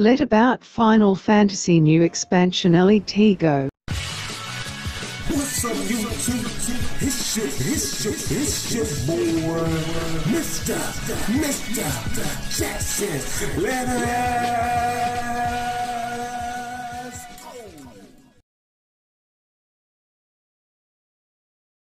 Let about Final Fantasy new expansion LET go. What's up, YouTube? It's your boy, Mr. Jackson. Let us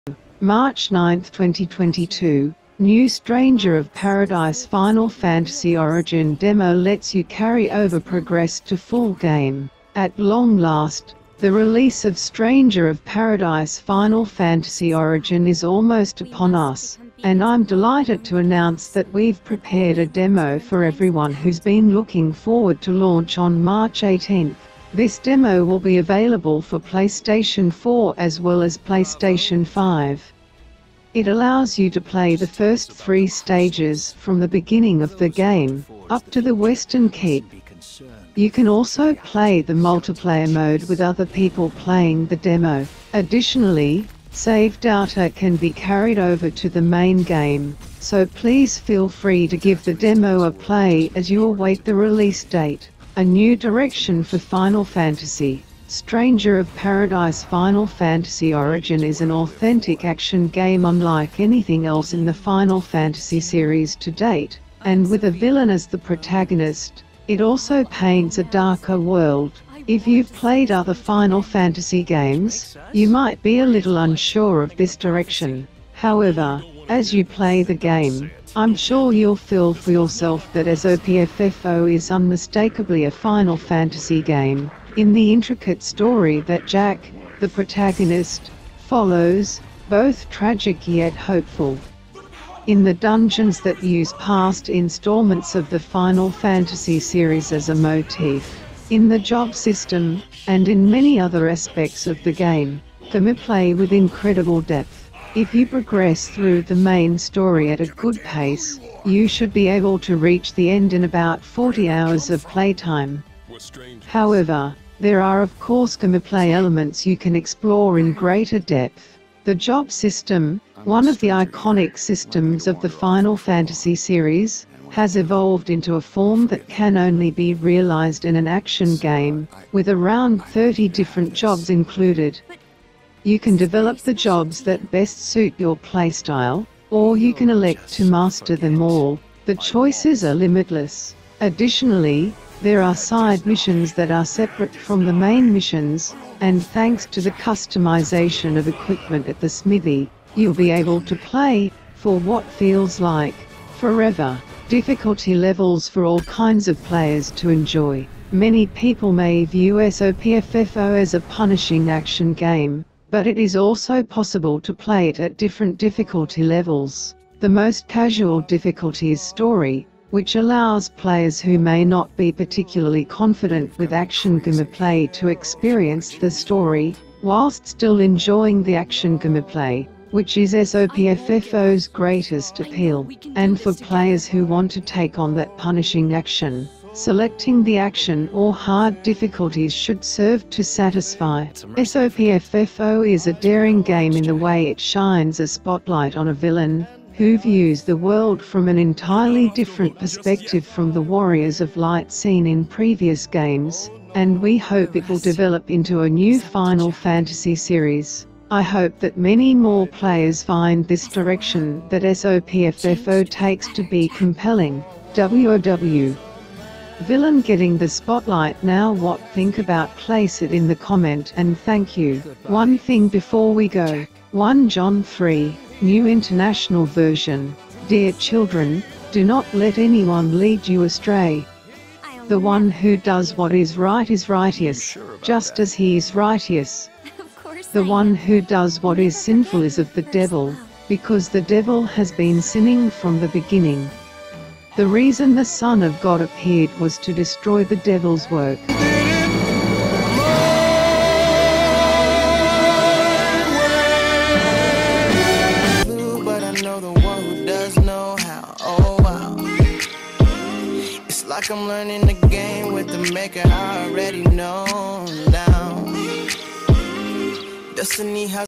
go. March 9, 2022. New Stranger of Paradise Final Fantasy Origin demo lets you carry over progress to full game. At long last, the release of Stranger of Paradise Final Fantasy Origin is almost upon us, and I'm delighted to announce that we've prepared a demo for everyone who's been looking forward to launch on March 18th. This demo will be available for PlayStation 4 as well as PlayStation 5. It allows you to play the first 3 stages from the beginning of the game, up to the Western Keep. You can also play the multiplayer mode with other people playing the demo. Additionally, save data can be carried over to the main game, so please feel free to give the demo a play as you await the release date. A new direction for Final Fantasy. Stranger of Paradise Final Fantasy Origin is an authentic action game unlike anything else in the Final Fantasy series to date, and with a villain as the protagonist, it also paints a darker world. If you've played other Final Fantasy games, you might be a little unsure of this direction. However, as you play the game, I'm sure you'll feel for yourself that SOPFF is unmistakably a Final Fantasy game, in the intricate story that Jack, the protagonist, follows, both tragic yet hopeful. In the dungeons that use past installments of the Final Fantasy series as a motif, in the job system, and in many other aspects of the game, play with incredible depth. If you progress through the main story at a good pace, you should be able to reach the end in about 40 hours of playtime. However, there are of course gameplay elements you can explore in greater depth. The job system, one of the iconic systems of the Final Fantasy series, has evolved into a form that can only be realized in an action game, with around 30 different jobs included. You can develop the jobs that best suit your playstyle, or you can elect to master them all. The choices are limitless. Additionally, there are side missions that are separate from the main missions, and thanks to the customization of equipment at the smithy, you'll be able to play, for what feels like, forever. Difficulty levels for all kinds of players to enjoy. Many people may view SOPFF as a punishing action game, but it is also possible to play it at different difficulty levels. The most casual difficulty is Story, which allows players who may not be particularly confident with action gameplay to experience the story, whilst still enjoying the action gameplay, which is SOPFF's greatest appeal. And for players who want to take on that punishing action, selecting the action or hard difficulties should serve to satisfy. SOPFF is a daring game in the way it shines a spotlight on a villain, who views the world from an entirely different perspective from the Warriors of Light seen in previous games, and we hope it will develop into a new Final Fantasy series. I hope that many more players find this direction that SOPFF takes to be compelling. WOW. Villain getting the spotlight now. What think about? Place it in the comment and thank you. One thing before we go. 1 John 3. New International Version. Dear children, do not let anyone lead you astray. The one who does what is righteous, just as he is righteous. The one who does what is sinful is of the devil, because the devil has been sinning from the beginning. The reason the Son of God appeared was to destroy the devil's work. Like I'm learning the game with the maker I already know now. Destiny has